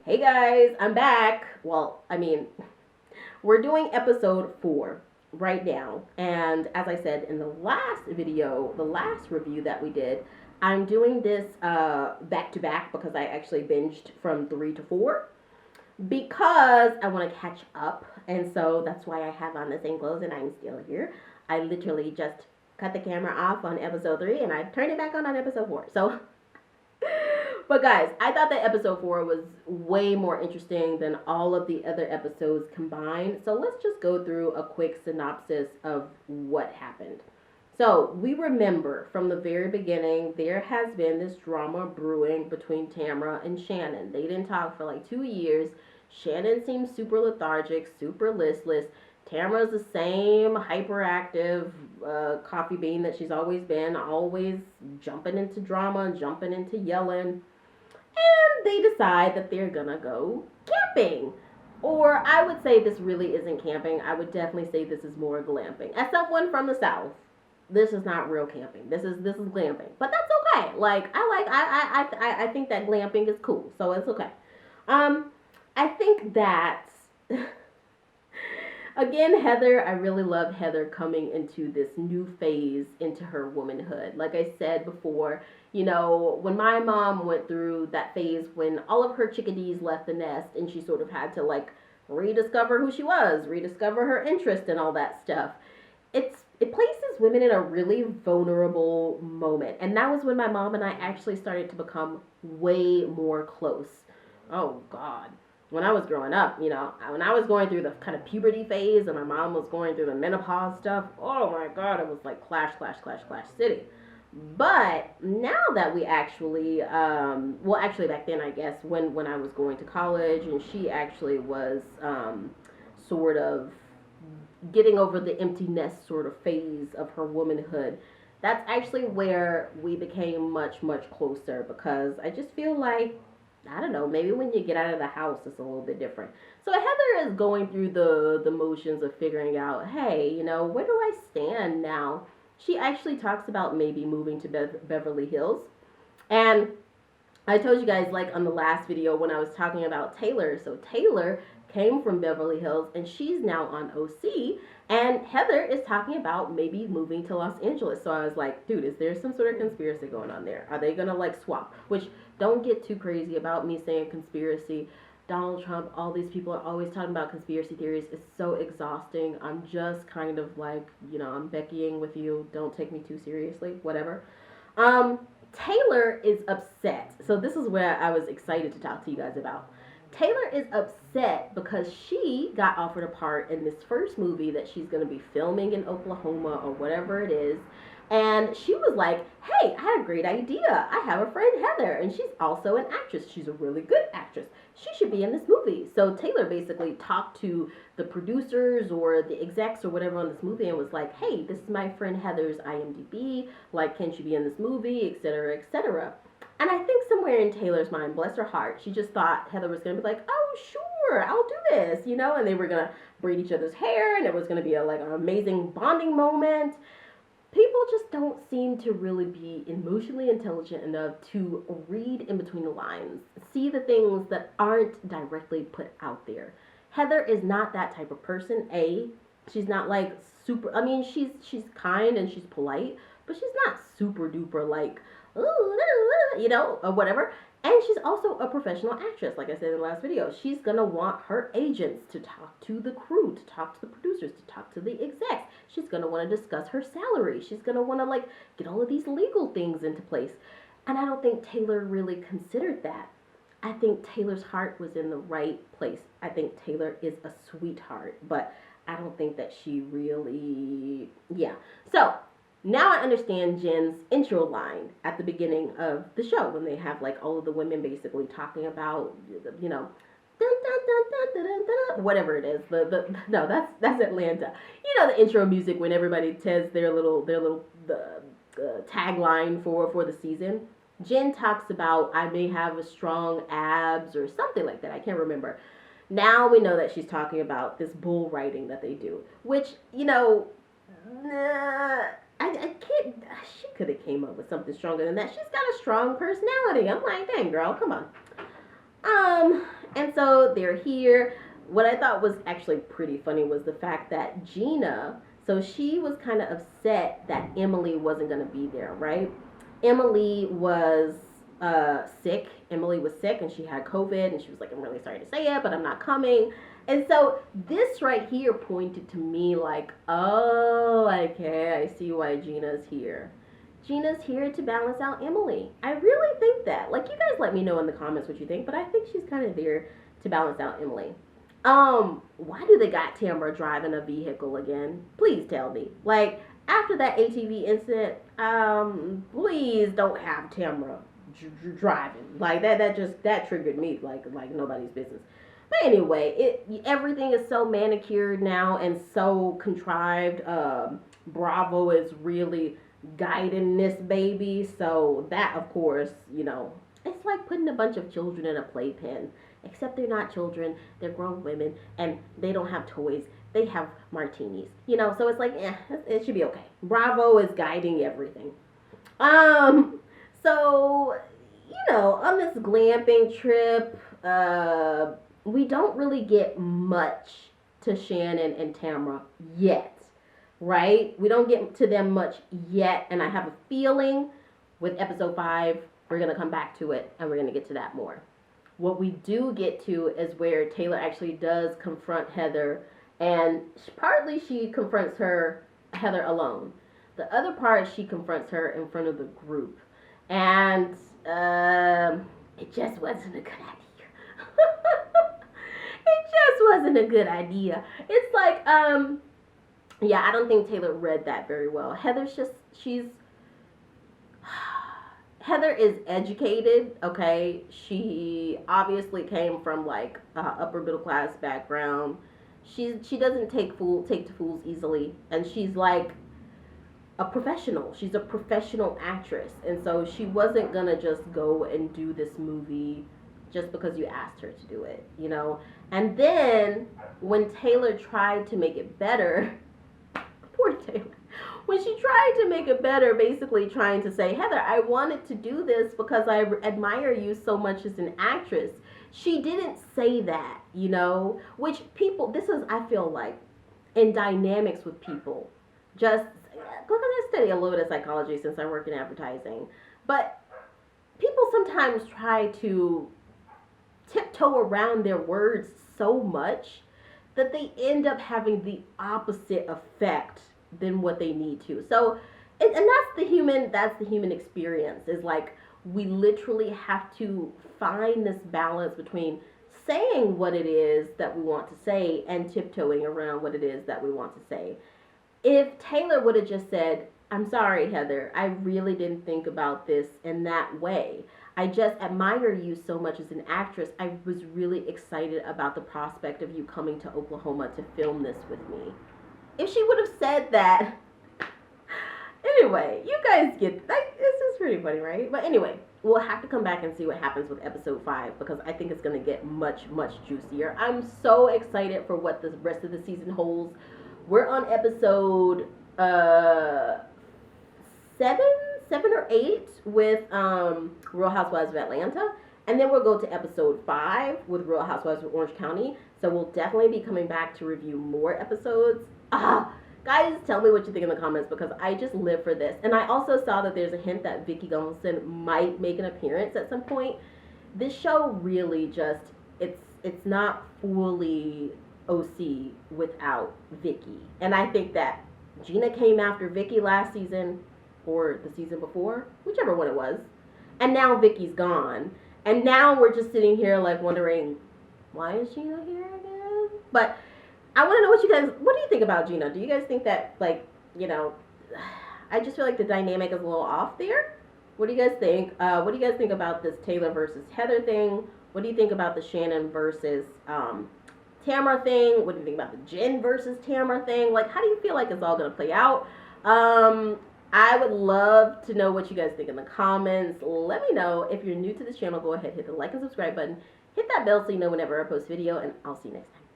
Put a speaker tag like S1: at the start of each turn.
S1: Hey guys, I'm back. Well, we're doing episode 4 right now. And as I said in the last video, the last review that we did, I'm doing this back to back because I actually binged from 3 to 4 because I want to catch up. And so that's why I have on the same clothes and I'm still here. I literally just cut the camera off on episode 3 and I turned it back on episode 4. So but guys, I thought that episode 4 was way more interesting than all of the other episodes combined. So let's just go through a quick synopsis of what happened. So we remember from the very beginning, there has been this drama brewing between Tamra and Shannon. They didn't talk for like 2 years. Shannon seems super lethargic, super listless. Tamra's the same hyperactive coffee bean that she's always been, always jumping into drama, jumping into yelling. And they decide that they're gonna go camping. Or I would say this really isn't camping. I would definitely say this is more glamping. As someone from the South, this is not real camping. This is glamping. But that's okay. I think that glamping is cool. So it's okay. I think that again, Heather, I really love Heather coming into this new phase into her womanhood. Like I said before, you know, when my mom went through that phase when all of her chickadees left the nest and she sort of had to like rediscover who she was, rediscover her interest and all that stuff. It places women in a really vulnerable moment. And that was when my mom and I actually started to become way more close. Oh God. When I was growing up, you know, when I was going through the kind of puberty phase and my mom was going through the menopause stuff, oh my God, it was like clash city. But now that we actually, actually back then, I guess, when I was going to college and she actually was sort of getting over the empty nest sort of phase of her womanhood, that's actually where we became much closer because I just feel like, I don't know, maybe when you get out of the house, it's a little bit different. So Heather is going through the motions of figuring out, hey, you know, where do I stand now? She actually talks about maybe moving to Beverly Hills. And I told you guys, like on the last video when I was talking about Taylor. So Taylor came from Beverly Hills and she's now on OC. And Heather is talking about maybe moving to Los Angeles. So I was like, dude, is there some sort of conspiracy going on there? Are they going to like swap? Which, don't get too crazy about me saying conspiracy. Donald Trump, all these people are always talking about conspiracy theories. It's so exhausting. I'm just kind of like, you know, I'm Beckying with you. Don't take me too seriously. Whatever. Taylor is upset. So this is where I was excited to talk to you guys about. Taylor is upset because she got offered a part in this first movie that she's going to be filming in Oklahoma or whatever it is. And she was like, hey, I had a great idea. I have a friend, Heather, and she's also an actress. She's a really good actress. She should be in this movie. So Taylor basically talked to the producers or the execs or whatever on this movie and was like, hey, this is my friend Heather's IMDb. Like, can she be in this movie, etc., etc. And I think somewhere in Taylor's mind, bless her heart, she just thought Heather was going to be like, oh, sure, I'll do this, you know, and they were going to braid each other's hair and it was going to be an amazing bonding moment. People just don't seem to really be emotionally intelligent enough to read in between the lines, see the things that aren't directly put out there. Heather is not that type of person. She's not like super, I mean, she's kind and she's polite, but she's not super duper like, you know, or whatever. And she's also a professional actress, like I said in the last video. She's going to want her agents to talk to the crew, to talk to the producers, to talk to the execs. She's going to want to discuss her salary. She's going to want to, like, get all of these legal things into place. And I don't think Taylor really considered that. I think Taylor's heart was in the right place. I think Taylor is a sweetheart, but I don't think that she really, yeah. So now I understand Jen's intro line at the beginning of the show when they have like all of the women basically talking about, you know, dun, dun, dun, dun, dun, dun, dun, whatever it is. No, that's Atlanta. You know, the intro music when everybody says their little tagline for the season. Jen talks about, I may have a strong abs or something like that. I can't remember. Now we know that she's talking about this bull riding that they do, which, you know, I can't, she could have came up with something stronger than that. She's got a strong personality. I'm like, dang, girl, come on. And so they're here. What I thought was actually pretty funny was the fact that Gina, so she was kind of upset that Emily wasn't going to be there, right? Emily was sick. Emily was sick and she had COVID and she was like, I'm really sorry to say it, but I'm not coming. And so this right here pointed to me like, oh, okay, I see why Gina's here. Gina's here to balance out Emily. I really think that. Like, you guys let me know in the comments what you think, but I think she's kind of there to balance out Emily. Why do they got Tamra driving a vehicle again? Please tell me. Like, after that ATV incident, please don't have Tamra driving. Like, that triggered me like nobody's business. But anyway, everything is so manicured now and so contrived. Bravo is really guiding this baby. So that, of course, you know, it's like putting a bunch of children in a playpen. Except they're not children, they're grown women, and they don't have toys, they have martinis. You know, so it's like, it should be okay. Bravo is guiding everything. So, you know, on this glamping trip, we don't really get much to Shannon and Tamra yet, right? We don't get to them much yet, and I have a feeling with episode 5, we're going to come back to it, and we're going to get to that more. What we do get to is where Taylor actually does confront Heather, and partly she confronts Heather alone. The other part, she confronts her in front of the group, and it just wasn't a good idea. It just wasn't a good idea. It's like, yeah, I don't think Taylor read that very well. Heather is educated, okay? She obviously came from like upper middle class background. She doesn't take to fools easily, and she's like a professional. She's a professional actress, and so she wasn't gonna just go and do this movie just because you asked her to do it, you know? And then when Taylor tried to make it better, poor Taylor. When she tried to make it better, basically trying to say, Heather, I wanted to do this because I admire you so much as an actress. She didn't say that, you know, which people, this is, I feel like, in dynamics with people. Just, because I study a little bit of psychology since I work in advertising. But people sometimes try to tiptoe around their words so much that they end up having the opposite effect than what they need to. So, and that's the human experience, is like, we literally have to find this balance between saying what it is that we want to say and tiptoeing around what it is that we want to say. If Taylor would have just said, I'm sorry, Heather, I really didn't think about this in that way. I just admire you so much as an actress. I was really excited about the prospect of you coming to Oklahoma to film this with me. If she would have said that, anyway, you guys get, like, this is pretty funny, right? But anyway, we'll have to come back and see what happens with episode 5, because I think it's going to get much, much juicier. I'm so excited for what the rest of the season holds. We're on episode 7 or 8 with Real Housewives of Atlanta. And then we'll go to episode 5 with Real Housewives of Orange County. So we'll definitely be coming back to review more episodes. Guys, tell me what you think in the comments, because I just live for this. And I also saw that there's a hint that Vicki Gunvalson might make an appearance at some point. This show really just, it's not fully OC without Vicki. And I think that Gina came after Vicki last season, or the season before, whichever one it was. And now Vicki's gone. And now we're just sitting here like wondering, why is Gina here again? But I want to know what do you think about Gina? Do you guys think that, like, you know, I just feel like the dynamic is a little off there. What do you guys think? What do you guys think about this Taylor versus Heather thing? What do you think about the Shannon versus Tamra thing? What do you think about the Jen versus Tamra thing? Like, how do you feel like it's all going to play out? I would love to know what you guys think in the comments. Let me know. If you're new to this channel, go ahead, hit the like and subscribe button. Hit that bell so you know whenever I post video, and I'll see you next time.